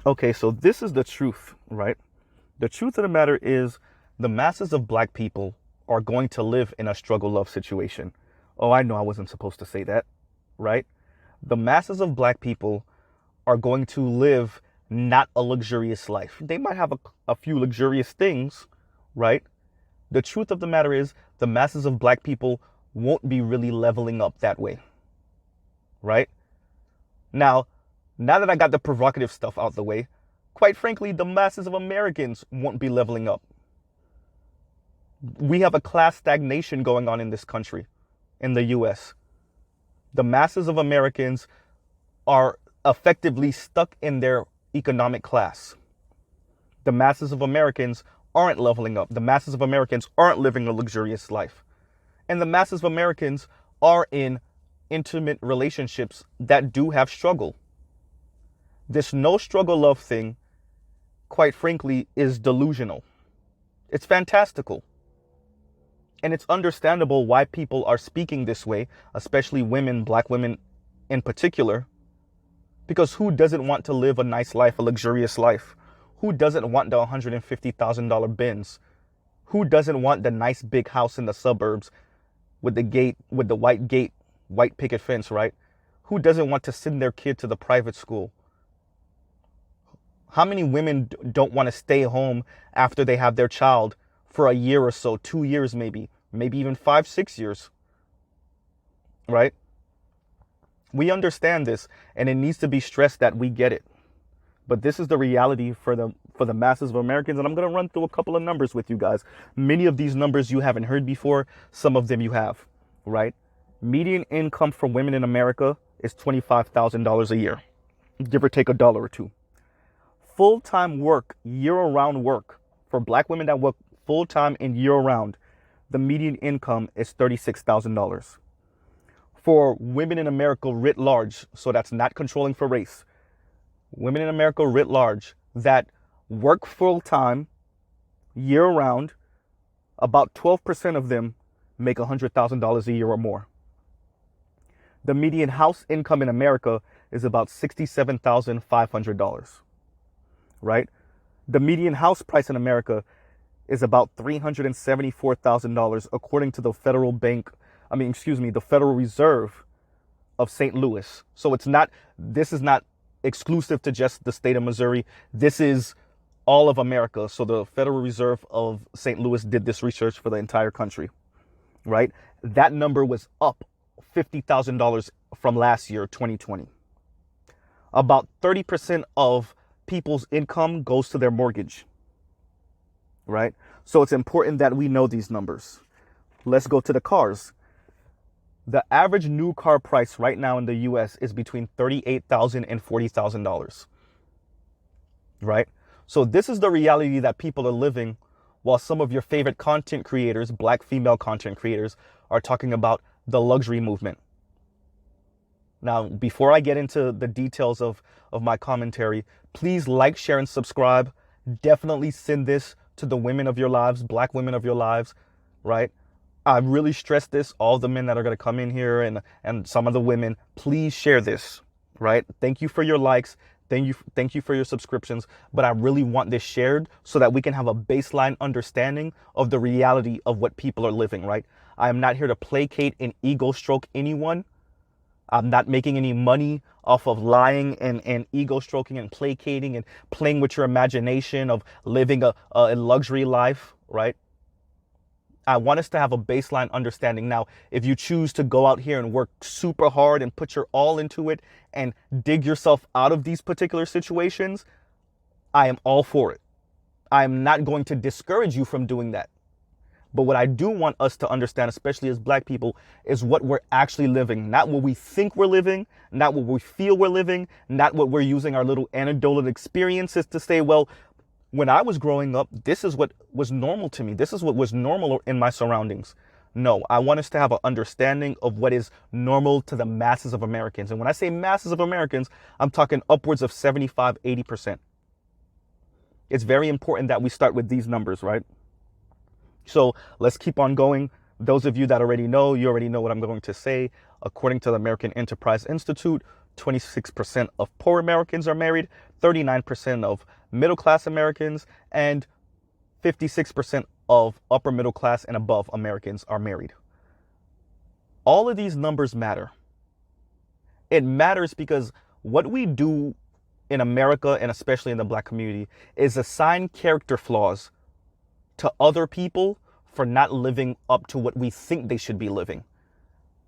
Okay, so this is the truth, right? The truth of the matter is the masses of black people are going to live in a struggle love situation. Oh, I know I wasn't supposed to say that, right? The masses of black people are going to live not a luxurious life. They might have a few luxurious things, right? The truth of the matter is the masses of black people won't be really leveling up that way, right? Now that I got the provocative stuff out the way, quite frankly, the masses of Americans won't be leveling up. We have a class stagnation going on in this country, in the US. The masses of Americans are effectively stuck in their economic class. The masses of Americans aren't leveling up. The masses of Americans aren't living a luxurious life. And the masses of Americans are in intimate relationships that do have struggle. This no struggle love thing, quite frankly, is delusional. It's fantastical. And it's understandable why people are speaking this way, especially women, black women in particular. Because who doesn't want to live a nice life, a luxurious life? Who doesn't want the $150,000 Benz? Who doesn't want the nice big house in the suburbs with the white picket fence, right? Who doesn't want to send their kid to the private school? How many women don't want to stay home after they have their child for a year or so, 2 years maybe even 5, 6 years, right? We understand this, and it needs to be stressed that we get it. But this is the reality for the masses of Americans, and I'm going to run through a couple of numbers with you guys. Many of these numbers you haven't heard before, some of them you have, right? Median income for women in America is $25,000 a year, give or take $1 or $2. Full-time work, year-round work, for black women that work full-time and year-round, the median income is $36,000. For women in America writ large, so that's not controlling for race, women in America writ large that work full-time, year-round, about 12% of them make $100,000 a year or more. The median house income in America is about $67,500, right? The median house price in America is about $374,000 according to the Federal Reserve of St. Louis. So this is not exclusive to just the state of Missouri. This is all of America. So the Federal Reserve of St. Louis did this research for the entire country, right? That number was up $50,000 from last year, 2020. About 30% of people's income goes to their mortgage, right? So it's important that we know these numbers. Let's go to the cars. The average new car price right now in the US is between $38,000 and $40,000, right? So this is the reality that people are living while some of your favorite content creators, black female content creators, are talking about the luxury movement. Now, before I get into the details of my commentary, please like, share, and subscribe. Definitely send this to the women of your lives, black women of your lives, right? I really stress this, all the men that are going to come in here and some of the women, please share this, right? Thank you for your likes. Thank you for your subscriptions. But I really want this shared so that we can have a baseline understanding of the reality of what people are living, right? I am not here to placate and ego stroke anyone. I'm not making any money off of lying and ego stroking and placating and playing with your imagination of living a luxury life, right? I want us to have a baseline understanding. Now, if you choose to go out here and work super hard and put your all into it and dig yourself out of these particular situations, I am all for it. I am not going to discourage you from doing that. But what I do want us to understand, especially as black people, is what we're actually living, not what we think we're living, not what we feel we're living, not what we're using our little anecdotal experiences to say, well, when I was growing up, this is what was normal to me. This is what was normal in my surroundings. No, I want us to have an understanding of what is normal to the masses of Americans. And when I say masses of Americans, I'm talking upwards of 75, 80%. It's very important that we start with these numbers, right? So let's keep on going. Those of you that already know, you already know what I'm going to say. According to the American Enterprise Institute, 26% of poor Americans are married, 39% of middle class Americans, and 56% of upper middle class and above Americans are married. All of these numbers matter. It matters because what we do in America, and especially in the Black community, is assign character flaws to other people for not living up to what we think they should be living.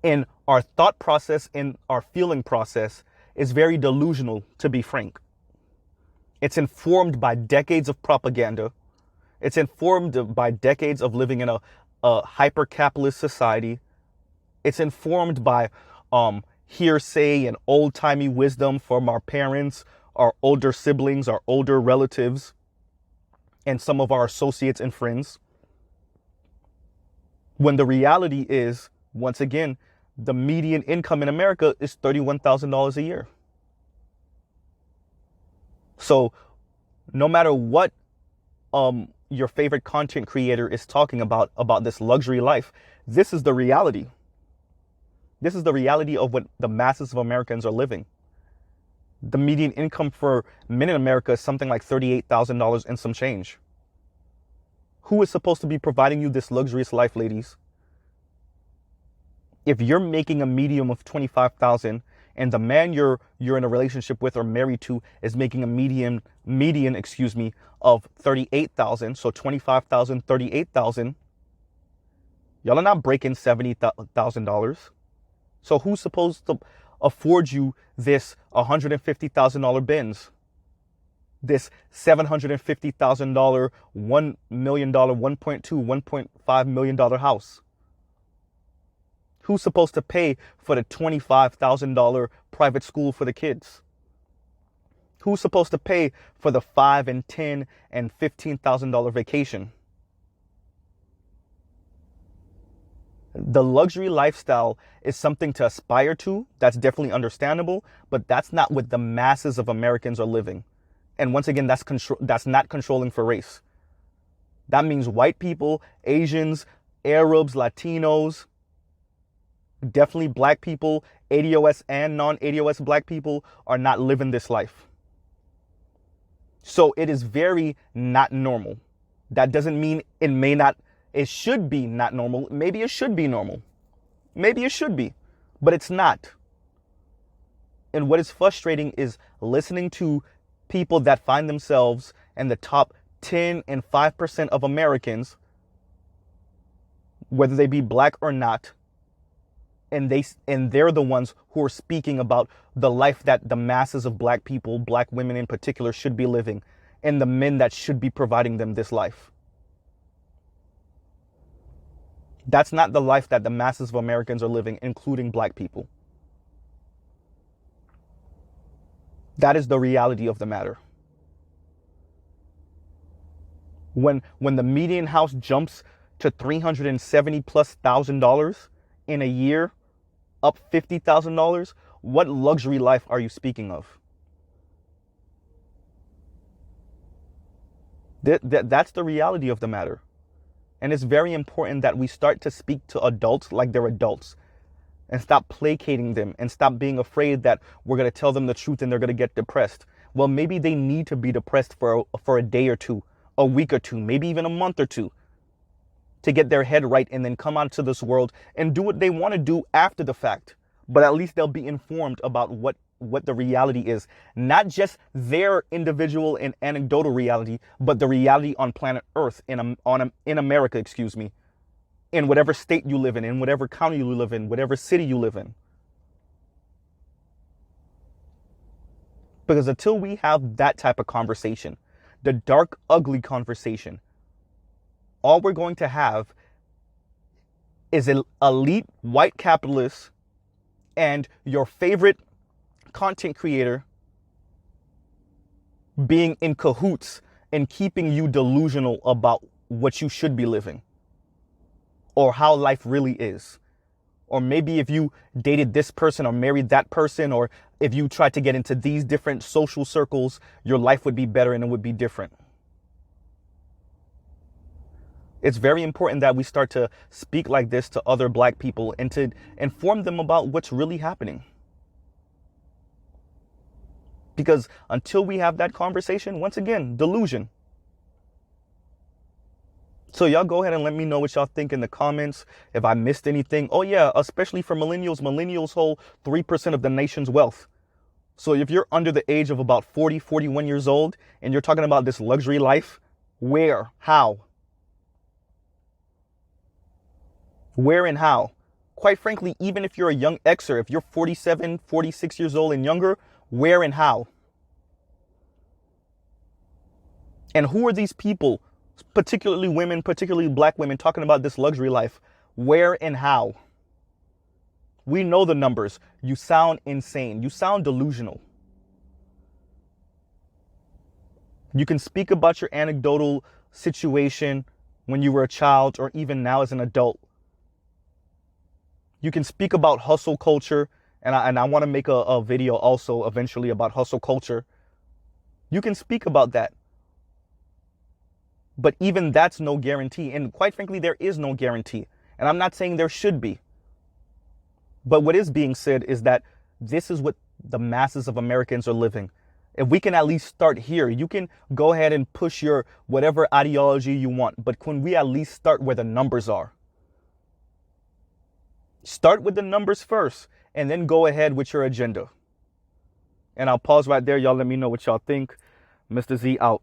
And our thought process and our feeling process is very delusional, to be frank. It's informed by decades of propaganda. It's informed by decades of living in a hyper-capitalist society. It's informed by hearsay and old-timey wisdom from our parents, our older siblings, our older relatives, and some of our associates and friends. When the reality is, once again, the median income in America is $31,000 a year. So no matter what your favorite content creator is talking about this luxury life, this is the reality. This is the reality of what the masses of Americans are living. The median income for men in America is something like $38,000 and some change. Who is supposed to be providing you this luxurious life, ladies? If you're making a median of $25,000 and the man you're in a relationship with or married to is making a median of $38,000, so $25,000, $38,000, y'all are not breaking $70,000. So who's supposed to afford you this $150,000 Benz, this $750,000, $1 million, $1.5 million house? Who's supposed to pay for the $25,000 private school for the kids? Who's supposed to pay for the $5,000 and $10,000 and $15,000 vacation? The luxury lifestyle is something to aspire to. That's definitely understandable, but that's not what the masses of Americans are living. And once again, that's not controlling for race. That means white people, Asians, Arabs, Latinos, definitely black people, ADOS and non-ADOS black people are not living this life. So it is very not normal. That doesn't mean it should be not normal. Maybe it should be normal. Maybe it should be, but it's not. And what is frustrating is listening to people that find themselves in the top 10 and 5% of Americans, whether they be black or not, and they're the ones who are speaking about the life that the masses of black people, black women in particular, should be living, and the men that should be providing them this life. That's not the life that the masses of Americans are living, including black people. That is the reality of the matter. When the median house jumps to $370,000+ in a year, up $50,000, what luxury life are you speaking of? That's the reality of the matter. And it's very important that we start to speak to adults like they're adults and stop placating them and stop being afraid that we're going to tell them the truth and they're going to get depressed. Well, maybe they need to be depressed for a day or two, a week or two, maybe even a month or two, to get their head right and then come out to this world and do what they want to do after the fact. But at least they'll be informed about what the reality is. Not just their individual and anecdotal reality, but the reality on planet Earth, in America, in whatever state you live in whatever county you live in, whatever city you live in. Because until we have that type of conversation, the dark, ugly conversation, all we're going to have is an elite white capitalist and your favorite content creator being in cahoots and keeping you delusional about what you should be living or how life really is. Or maybe if you dated this person or married that person, or if you tried to get into these different social circles, your life would be better and it would be different. It's very important that we start to speak like this to other black people and to inform them about what's really happening. Because until we have that conversation, once again, delusion. So y'all go ahead and let me know what y'all think in the comments. If I missed anything. Oh yeah, especially for millennials. Millennials hold 3% of the nation's wealth. So if you're under the age of about 40, 41 years old, and you're talking about this luxury life, where? How? Where and how? Quite frankly, even if you're a young Xer, if you're 47, 46 years old and younger, where and how? And who are these people, particularly women, particularly black women, talking about this luxury life? Where and how? We know the numbers. You sound insane. You sound delusional. You can speak about your anecdotal situation when you were a child or even now as an adult. You can speak about hustle culture, and I want to make a video also eventually about hustle culture. You can speak about that. But even that's no guarantee. And quite frankly, there is no guarantee. And I'm not saying there should be. But what is being said is that this is what the masses of Americans are living. If we can at least start here, you can go ahead and push your whatever ideology you want. But can we at least start where the numbers are? Start with the numbers first and then go ahead with your agenda. And I'll pause right there. Y'all let me know what y'all think. Mr. Z out.